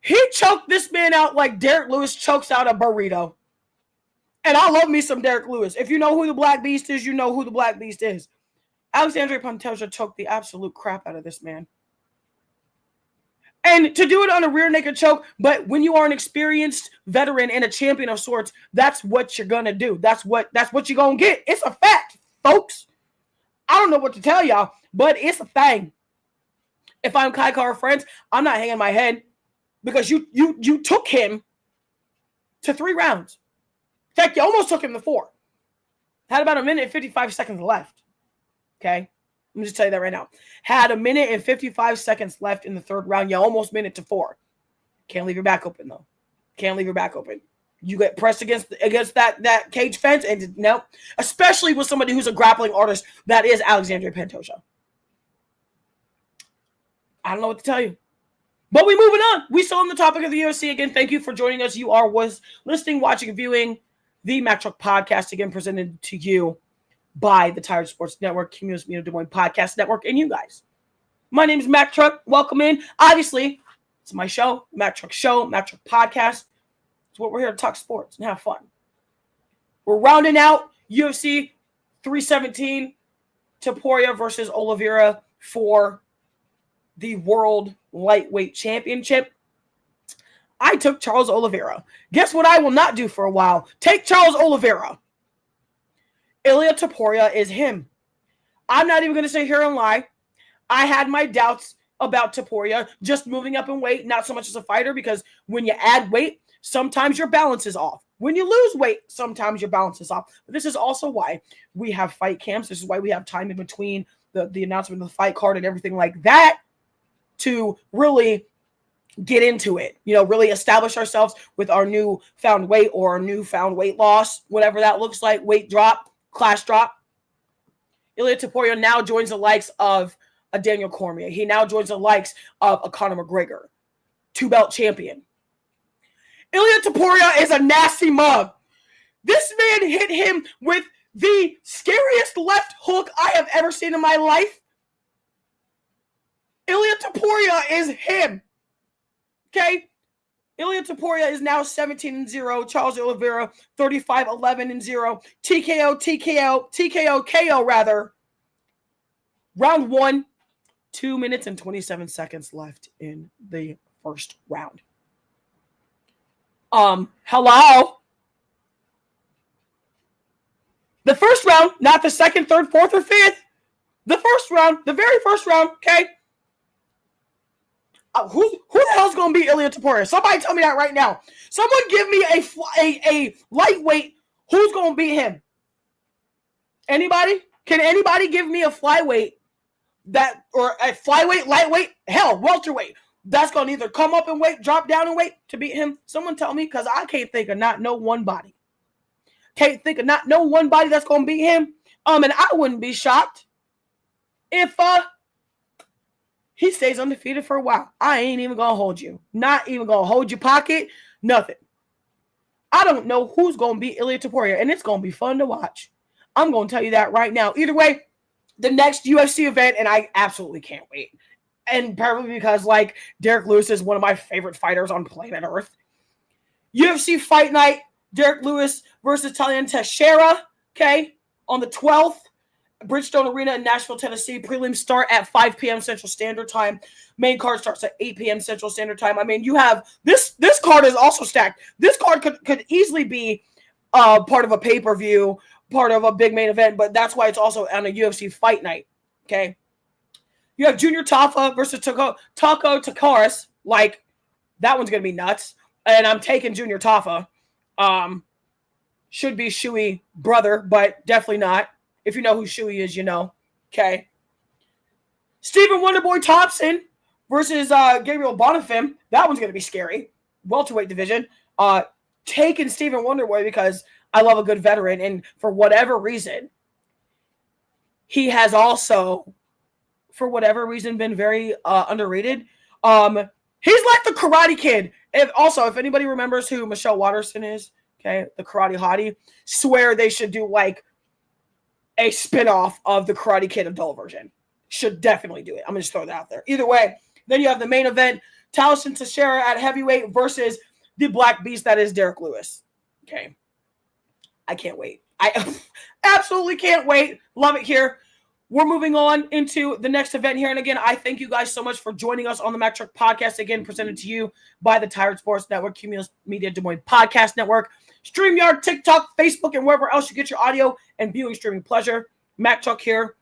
He choked this man out like Derek Lewis chokes out a burrito. And I love me some Derek Lewis. If you know who the Black Beast is, you know who the Black Beast is. Alexandre Pantoja choked the absolute crap out of this man. And to do it on a rear naked choke, but when you are an experienced veteran and a champion of sorts, that's what you're going to do. That's what you're going to get. It's a fact, folks. I don't know what to tell y'all, but it's a thing. If I'm Kai Kara-France, I'm not hanging my head because you took him to 3 rounds. In fact, you almost took him to 4. Had about a minute and 55 seconds left. Okay? Let me just tell you that right now. Had a minute and 55 seconds left in the 3rd round. You almost made it to 4. Can't leave your back open, though. Can't leave your back open. You get pressed against that cage fence, and no. Especially with somebody who's a grappling artist, that is Alexandre Pantoja. I don't know what to tell you. But we moving on. We still on the topic of the UFC. Again, thank you for joining us. You was listening, watching, viewing the Mack Truck Podcast, again presented to you by the Tired Sports Network, Cumulus Media Des Moines Podcast Network, and you guys. My name is Mack Truck. Welcome in. Obviously, it's my show, Mack Truck Show, Mack Truck Podcast. It's what we're here to talk sports and have fun. We're rounding out UFC 317, Topuria versus Oliveira for the World Lightweight Championship. I took Charles Oliveira. Guess what I will not do for a while? Take Charles Oliveira. Ilia Topuria is him. I'm not even going to sit here and lie. I had my doubts about Topuria just moving up in weight, not so much as a fighter, because when you add weight, sometimes your balance is off. When you lose weight, sometimes your balance is off. But this is also why we have fight camps. This is why we have time in between the announcement of the fight card and everything like that to really get into it, really establish ourselves with our newfound weight or our newfound weight loss, whatever that looks like, weight drop, class drop. Ilia Topuria now joins the likes of a Daniel Cormier. He now joins the likes of a Conor McGregor, 2-belt champion. Ilia Topuria is a nasty mug. This man hit him with the scariest left hook I have ever seen in my life. Ilia Topuria is him. Okay? Ilia Topuria is now 17-0. Charles Oliveira, 35-11-0. TKO, KO rather. Round 1, 2 minutes and 27 seconds left in the first round. Hello? The first round, not the second, third, fourth, or fifth. The first round, the very first round, okay? Who the hell's going to beat Ilia Topuria? Somebody tell me that right now. Someone give me a lightweight. Who's going to beat him? Anybody? Can anybody give me a flyweight or a flyweight, lightweight, hell, welterweight that's going to either come up in weight, drop down in weight to beat him? Someone tell me, because I can't think of not no one body. Can't think of not no one body that's going to beat him. And I wouldn't be shocked if he stays undefeated for a while. I ain't even going to hold you. Not even going to hold your pocket. Nothing. I don't know who's going to beat Ilia Topuria, and it's going to be fun to watch. I'm going to tell you that right now. Either way, the next UFC event, and I absolutely can't wait. And probably because, like, Derek Lewis is one of my favorite fighters on planet Earth. UFC Fight Night, Derek Lewis versus Talion Teixeira, okay, on the 12th. Bridgestone Arena in Nashville, Tennessee. Prelims start at 5 p.m. Central Standard Time. Main card starts at 8 p.m. Central Standard Time. I mean, you have this card is also stacked. This card could easily be part of a pay-per-view, part of a big main event, but that's why it's also on a UFC Fight Night. Okay. You have Junior Tafa versus Taco Takaris. Like, that one's gonna be nuts. And I'm taking Junior Tafa. Should be Shui brother, but definitely not. If you know who Shui is, you know. Okay. Stephen Wonderboy Thompson versus Gabriel Bonifim. That one's going to be scary. Welterweight division. Taking Stephen Wonderboy because I love a good veteran. And for whatever reason, he has also, for whatever reason, been very underrated. He's like the Karate Kid. If anybody remembers who Michelle Watterson is, okay, the Karate Hottie, swear they should do like a spinoff of the Karate Kid adult version. Should definitely do it. I'm going to just throw that out there. Either way, then you have the main event, Talion Teixeira at heavyweight versus the Black Beast that is Derek Lewis. Okay. I can't wait. I absolutely can't wait. Love it here. We're moving on into the next event here. And again, I thank you guys so much for joining us on the Mack Truck Podcast. Again, presented to you by the Tired Sports Network, Cumulus Media Des Moines Podcast Network, StreamYard, TikTok, Facebook, and wherever else you get your audio and viewing streaming pleasure. Mack Truck here.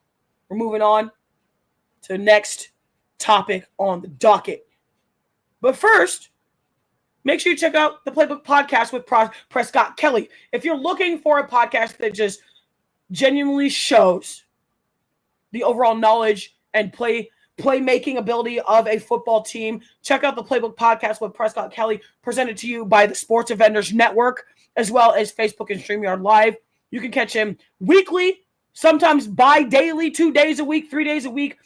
We're moving on to the next topic on the docket. But first, make sure you check out the Playbook Podcast with Prescott Kelly. If you're looking for a podcast that just genuinely shows the overall knowledge and playmaking ability of a football team, check out the Playbook Podcast with Prescott Kelly, presented to you by the Sports Vendors Network, as well as Facebook and StreamYard Live. You can catch him weekly, sometimes bi-daily, 2 days a week, 3 days a week,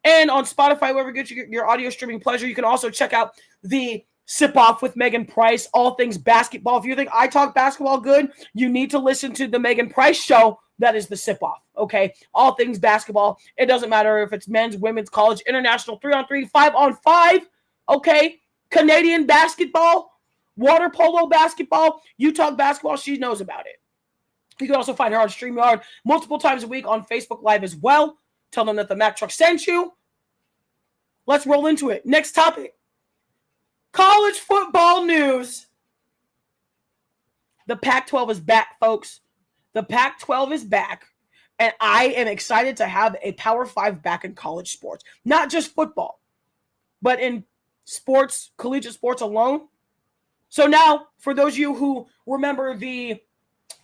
and on Spotify, wherever you get your audio streaming pleasure. You can also check out the Sip Off with Megan Price, all things basketball. If you think I talk basketball good, you need to listen to the Megan Price show. That is the Sip Off, okay? All things basketball. It doesn't matter if it's men's, women's, college, international, 3-on-3, 5-on-5, okay? Canadian basketball, water polo basketball. You talk basketball, she knows about it. You can also find her on StreamYard multiple times a week on Facebook Live as well. Tell them that the Mack Truck sent you. Let's roll into it. Next topic. College football news. The Pac-12 is back, folks. The Pac-12 is back, and I am excited to have a Power 5 back in college sports. Not just football, but in sports, collegiate sports alone. So now, for those of you who remember the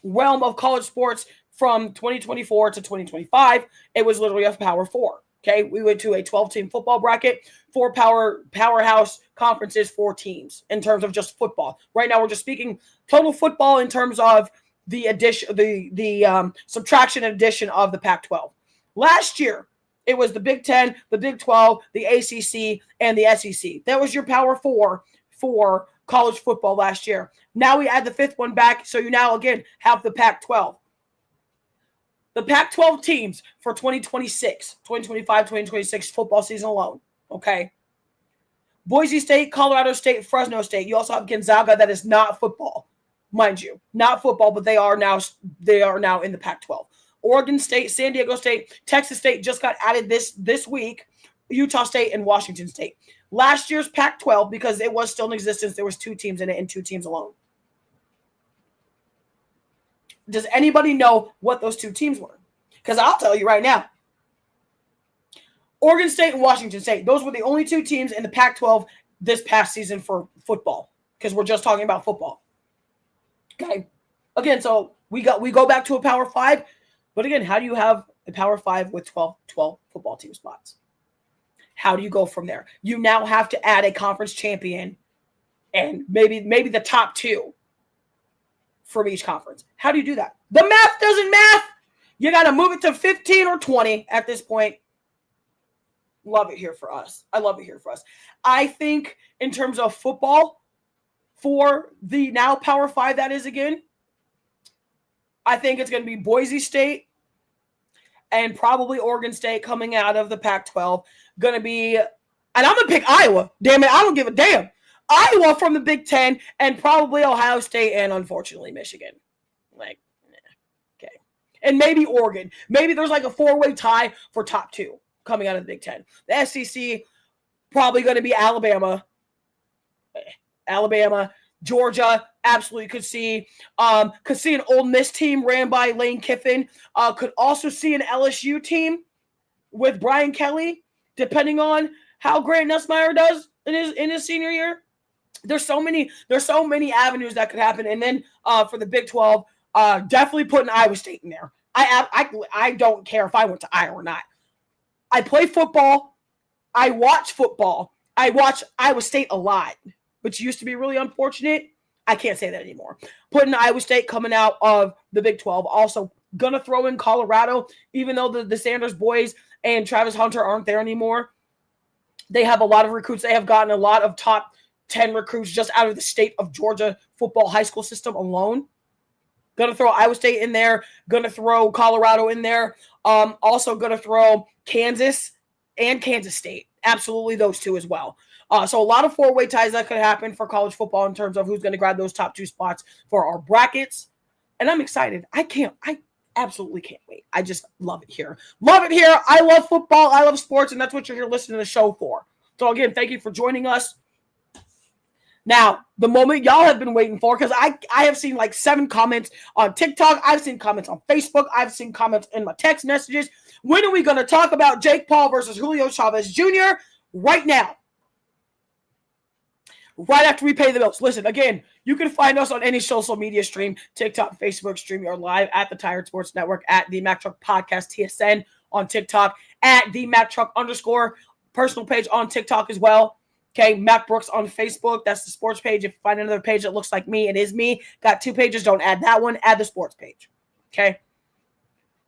realm of college sports from 2024 to 2025, it was literally a Power 4. Okay, we went to a 12-team football bracket, 4 powerhouse conferences, 4 teams in terms of just football. Right now, we're just speaking total football in terms of the addition, the subtraction and addition of the Pac-12. Last year, it was the Big 10, the Big 12, the ACC, and the SEC. That was your Power 4 for college football last year. Now we add the 5th one back, so you now again have the Pac-12. The Pac-12 teams for 2026, 2025, 2026 football season alone, okay? Boise State, Colorado State, Fresno State. You also have Gonzaga that is not football, mind you. Not football, but they are now in the Pac-12. Oregon State, San Diego State, Texas State just got added this week, Utah State and Washington State. Last year's Pac-12, because it was still in existence, there was 2 teams in it and 2 teams alone. Does anybody know what those 2 teams were? Because I'll tell you right now. Oregon State and Washington State. Those were the only 2 teams in the Pac-12 this past season for football. Because we're just talking about football. Okay. Again, so we go back to a Power 5. But again, how do you have a Power 5 with 12 football team spots? How do you go from there? You now have to add a conference champion and maybe the top 2 from each conference. How do you do that? The math doesn't math. You got to move it to 15 or 20 at this point. Love it here for us. I love it here for us. I think in terms of football, for the now Power 5 that is again, I think it's going to be Boise State and probably Oregon State coming out of the Pac-12. Going to be, and I'm going to pick Iowa. Damn it, I don't give a damn. Iowa from the Big Ten and probably Ohio State and unfortunately Michigan. Like, okay. And maybe Oregon. Maybe there's like a 4-way tie for top 2 coming out of the Big Ten. The SEC, probably going to be Alabama, Georgia, absolutely could see an Ole Miss team ran by Lane Kiffin. Could also see an LSU team with Brian Kelly, depending on how Grant Nussmeier does in his senior year. There's so many avenues that could happen. And then for the Big 12, definitely putting Iowa State in there. I don't care if I went to Iowa or not. I play football. I watch football. I watch Iowa State a lot, which used to be really unfortunate. I can't say that anymore. Putting Iowa State coming out of the Big 12. Also, going to throw in Colorado, even though the Sanders boys and Travis Hunter aren't there anymore. They have a lot of recruits. They have gotten a lot of top 10 recruits just out of the state of Georgia football high school system alone. Going to throw Iowa State in there. Going to throw Colorado in there. Also going to throw Kansas and Kansas State. Absolutely those two as well. So a lot of 4-way ties that could happen for college football in terms of who's going to grab those top 2 spots for our brackets. And I'm excited. I absolutely can't wait. I just love it here. Love it here. I love football. I love sports, and that's what you're here listening to the show for. So again, thank you for joining us. Now, the moment y'all have been waiting for, because I have seen like 7 comments on TikTok. I've seen comments on Facebook. I've seen comments in my text messages. When are we going to talk about Jake Paul versus Julio Chavez Jr.? Right now. Right after we pay the bills. Listen, again, you can find us on any social media stream, TikTok, Facebook, stream or live at the Tired Sports Network, at the Mac Truck Podcast TSN on TikTok, at the Mac Truck _ personal page on TikTok as well. Okay, Mac Brooks on Facebook. That's the sports page. If you find another page that looks like me, it is me. Got 2 pages. Don't add that one. Add the sports page. Okay.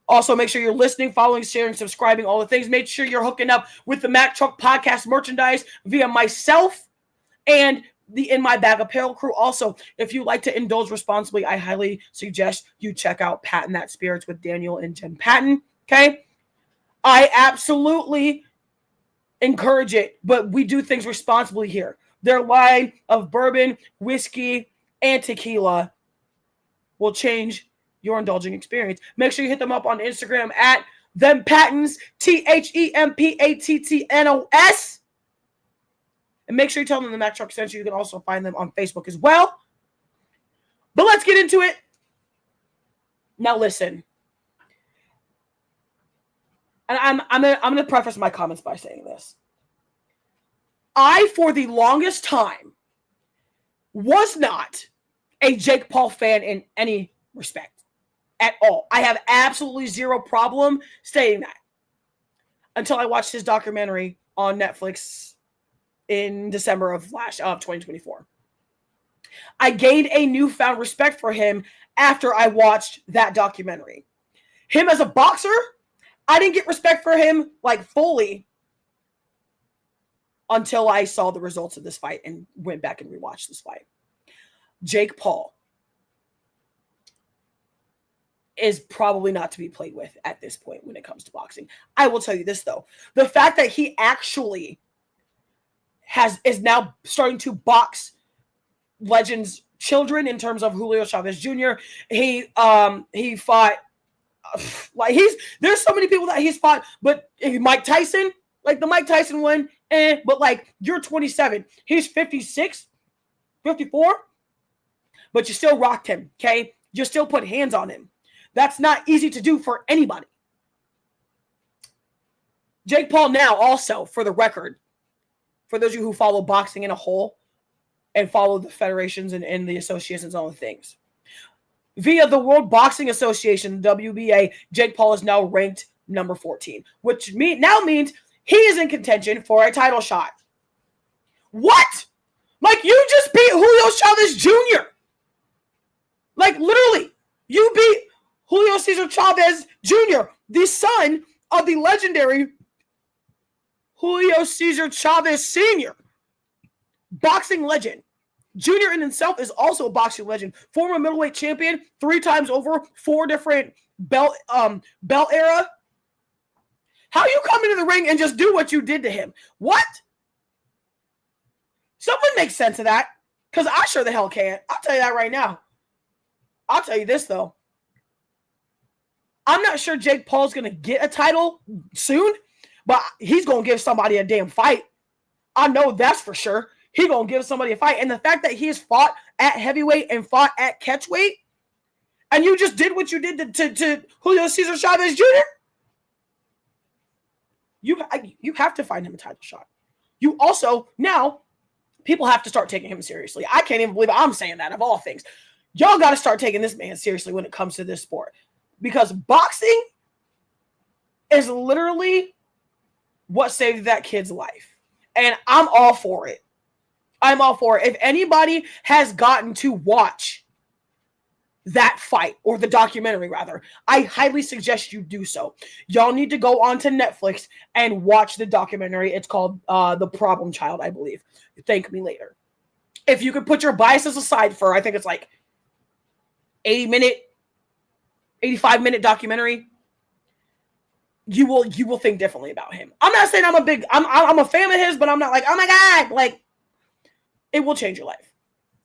Also, make sure you're listening, following, sharing, subscribing, all the things. Make sure you're hooking up with the Mac Truck Podcast merchandise via myself and the In My Bag apparel crew. Also, if you like to indulge responsibly, I highly suggest you check out Patton That Spirits with Daniel and Jen Patton. Okay? I absolutely encourage it, but we do things responsibly here. Their line of bourbon, whiskey, and tequila will change your indulging experience. Make sure you hit them up on Instagram at them Pattons, TheMPattnos. And make sure you tell them the Mac Truck sent you. You can also find them on Facebook as well. But let's get into it. Now listen. And I'm gonna preface my comments by saying this. I, for the longest time, was not a Jake Paul fan in any respect at all. I have absolutely zero problem stating that until I watched his documentary on Netflix in December of 2024. I gained a newfound respect for him after I watched that documentary. Him as a boxer, I didn't get respect for him like fully until I saw the results of this fight and went back and rewatched this fight. Jake Paul is probably not to be played with at this point when it comes to boxing. I will tell you this, though. The fact that he actually is now starting to box legends' children in terms of Julio Chavez Jr. He fought there's so many people that he's fought, but Mike Tyson, like the Mike Tyson one, but like you're 27, he's 56, 54, but you still rocked him, okay? You still put hands on him. That's not easy to do for anybody. Jake Paul now also, for the record, for those of you who follow boxing in a whole and follow the federations and the associations and all the things, via the World Boxing Association, WBA, Jake Paul is now ranked number 14, which now means he is in contention for a title shot. What? Like, you just beat Julio Chavez Jr. Like, literally, you beat Julio Cesar Chavez Jr., the son of the legendary Julio Cesar Chavez Sr., boxing legend. Junior in himself is also a boxing legend. Former middleweight champion, 3 times over, 4 different belt era. How you come into the ring and just do what you did to him? What? Someone make sense of that. Because I sure the hell can't. I'll tell you that right now. I'll tell you this, though. I'm not sure Jake Paul's going to get a title soon, but he's going to give somebody a damn fight. I know that's for sure. He's going to give somebody a fight. And the fact that he has fought at heavyweight and fought at catchweight, and you just did what you did to Julio Cesar Chavez Jr., you have to find him a title shot. You also, now, people have to start taking him seriously. I can't even believe I'm saying that, of all things. Y'all got to start taking this man seriously when it comes to this sport. Because boxing is literally what saved that kid's life. And I'm all for it. I'm all for it. If anybody has gotten to watch that fight, or the documentary rather, I highly suggest you do so. Y'all need to go onto Netflix and watch the documentary. It's called The Problem Child, I believe. Thank me later. If you could put your biases aside for, I think it's like 85-minute documentary, you will think differently about him. I'm not saying I'm a fan of his, but I'm not like, oh my God, like, it will change your life.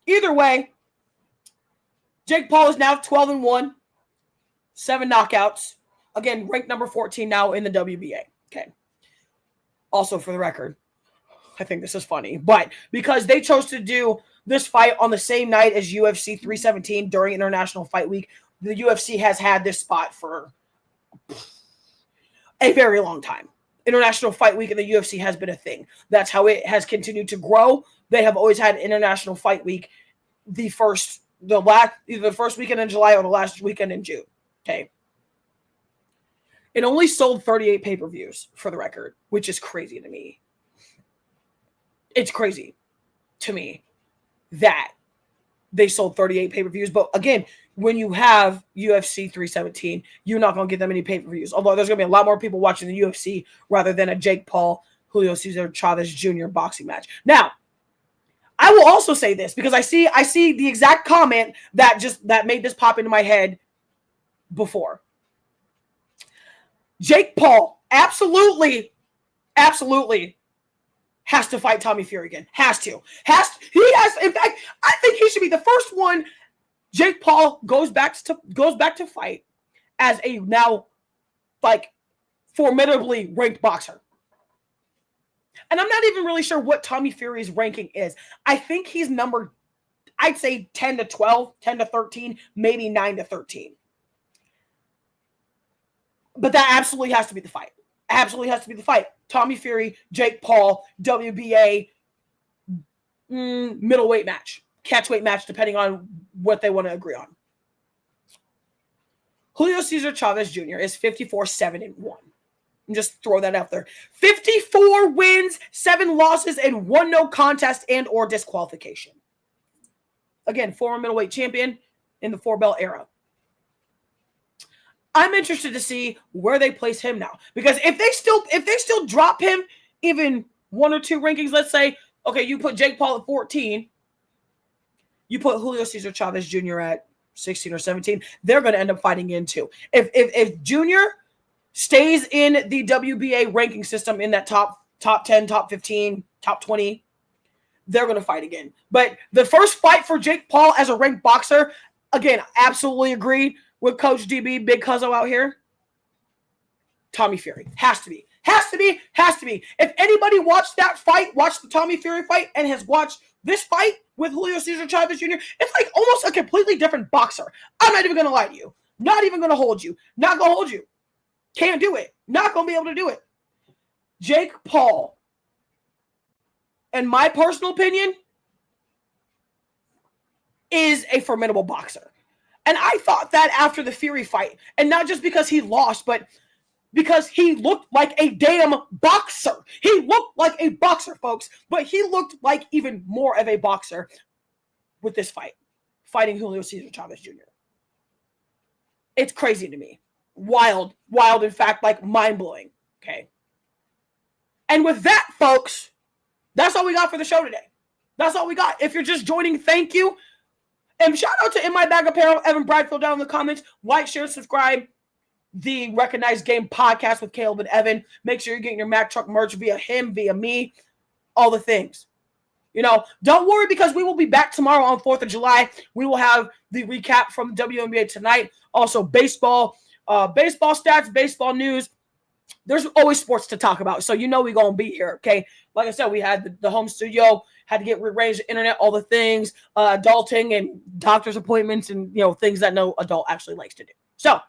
Either way, Jake Paul is now 12-1, 7 knockouts. Again, ranked number 14 now in the WBA. Okay. Also, for the record, I think this is funny, but because they chose to do this fight on the same night as UFC 317 during International Fight Week, the UFC has had this spot for a very long time. International Fight Week and the UFC has been a thing. That's how it has continued to grow. They have always had International Fight Week either the first weekend in July or the last weekend in June. Okay. It only sold 38 pay-per-views, for the record, which is crazy to me. It's crazy to me that they sold 38 pay-per-views. But again, when you have UFC 317, you're not going to get that many pay-per-views. Although there's going to be a lot more people watching the UFC rather than a Jake Paul, Julio Cesar Chavez Jr. boxing match. Now, I will also say this because I see the exact comment that made this pop into my head before. Jake Paul absolutely has to fight Tommy Fury again. Has to. In fact, I think he should be the first one Jake Paul goes back to fight as a now like formidably ranked boxer. And I'm not even really sure what Tommy Fury's ranking is. I think he's numbered, I'd say 10 to 12, 10 to 13, maybe 9 to 13. But that absolutely has to be the fight. Absolutely has to be the fight. Tommy Fury, Jake Paul, WBA, middleweight match, catchweight match, depending on what they want to agree on. Julio Cesar Chavez Jr. is 54-7-1. And just throw that out there. 54 wins, 7 losses, and 1 no contest and or disqualification. Again, former middleweight champion in the 4-belt era. I'm interested to see where they place him now. Because if they still drop him even 1 or 2 rankings, let's say, okay, you put Jake Paul at 14, you put Julio Cesar Chavez Jr. at 16 or 17, they're going to end up fighting in too. If Junior stays in the WBA ranking system in that top 10, top 15, top 20, they're going to fight again. But the first fight for Jake Paul as a ranked boxer, again, absolutely agree with Coach DB, Big Cuzzo out here. Tommy Fury. Has to be. If anybody watched that fight, watched the Tommy Fury fight, and has watched this fight with Julio Cesar Chavez Jr., it's like almost a completely different boxer. I'm not even going to lie to you. Not even going to hold you. Not going to hold you. Can't do it. Not going to be able to do it. Jake Paul, in my personal opinion, is a formidable boxer. And I thought that after the Fury fight, and not just because he lost, but because he looked like a damn boxer. He looked like a boxer, folks, but he looked like even more of a boxer with this fight, fighting Julio Cesar Chavez Jr. It's crazy to me. Wild, in fact, like mind-blowing, okay? And with that, folks, that's all we got for the show today. That's all we got. If you're just joining, thank you. And shout out to In My Bag Apparel, Evan Bradfield down in the comments. Like, share, subscribe. The Recognized Game podcast with Caleb and Evan. Make sure you're getting your Mack Truck merch via him, via me, all the things. Don't worry, because we will be back tomorrow on 4th of July. We will have the recap from the WNBA tonight. Also, baseball stats, baseball news. There's always sports to talk about, so we're going to be here, okay? Like I said, we had the home studio, had to get rearranged, the internet, all the things, adulting and doctor's appointments and, things that no adult actually likes to do. So,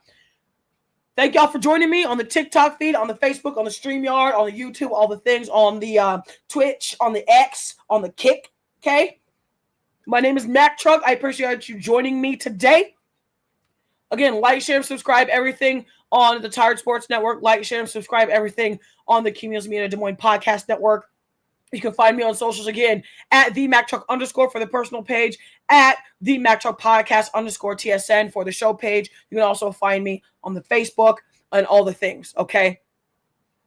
thank y'all for joining me on the TikTok feed, on the Facebook, on the StreamYard, on the YouTube, all the things, on the Twitch, on the X, on the Kick, okay? My name is Mack Truck. I appreciate you joining me today. Again, like, share, and subscribe everything on the Tired Sports Network. Like, share, and subscribe everything on the Cumulus Media Des Moines Podcast Network. You can find me on socials again at TheeMackTruck_ for the personal page, at TheeMackTruckPodcast _TSN for the show page. You can also find me on the Facebook and all the things, okay?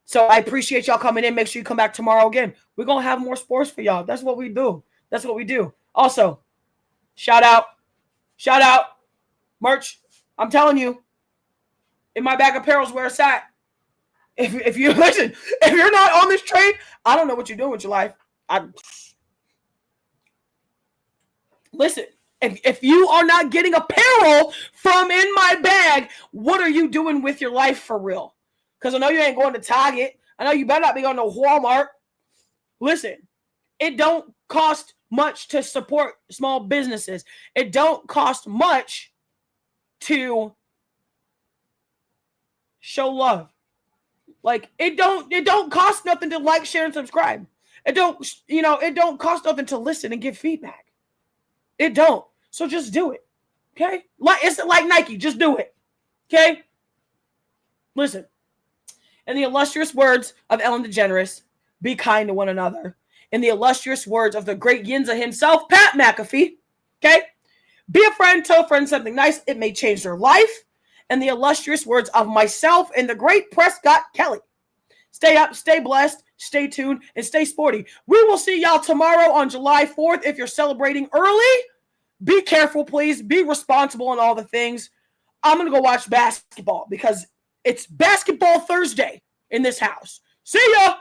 So I appreciate y'all coming in. Make sure you come back tomorrow again. We're going to have more sports for y'all. That's what we do. That's what we do. Also, shout out, merch. I'm telling you, In My Bag Apparel is where it's at. If you listen, if you're not on this train, I don't know what you're doing with your life. Listen, if you are not getting apparel from In My Bag, what are you doing with your life for real? Because I know you ain't going to Target. I know you better not be going to Walmart. Listen, it don't cost much to support small businesses. It don't cost much to show love. Like, it don't cost nothing to like, share, and subscribe. It don't cost nothing to listen and give feedback. It don't. So just do it. Okay? It's like Nike. Just do it. Okay? Listen. In the illustrious words of Ellen DeGeneres, be kind to one another. In the illustrious words of the great Yinza himself, Pat McAfee. Okay? Be a friend, tell a friend something nice. It may change their life. And the illustrious words of myself and the great Prescott Kelly. Stay up, stay blessed, stay tuned, and stay sporty. We will see y'all tomorrow on July 4th. If you're celebrating early, be careful, please. Be responsible in all the things. I'm going to go watch basketball because it's Basketball Thursday in this house. See ya!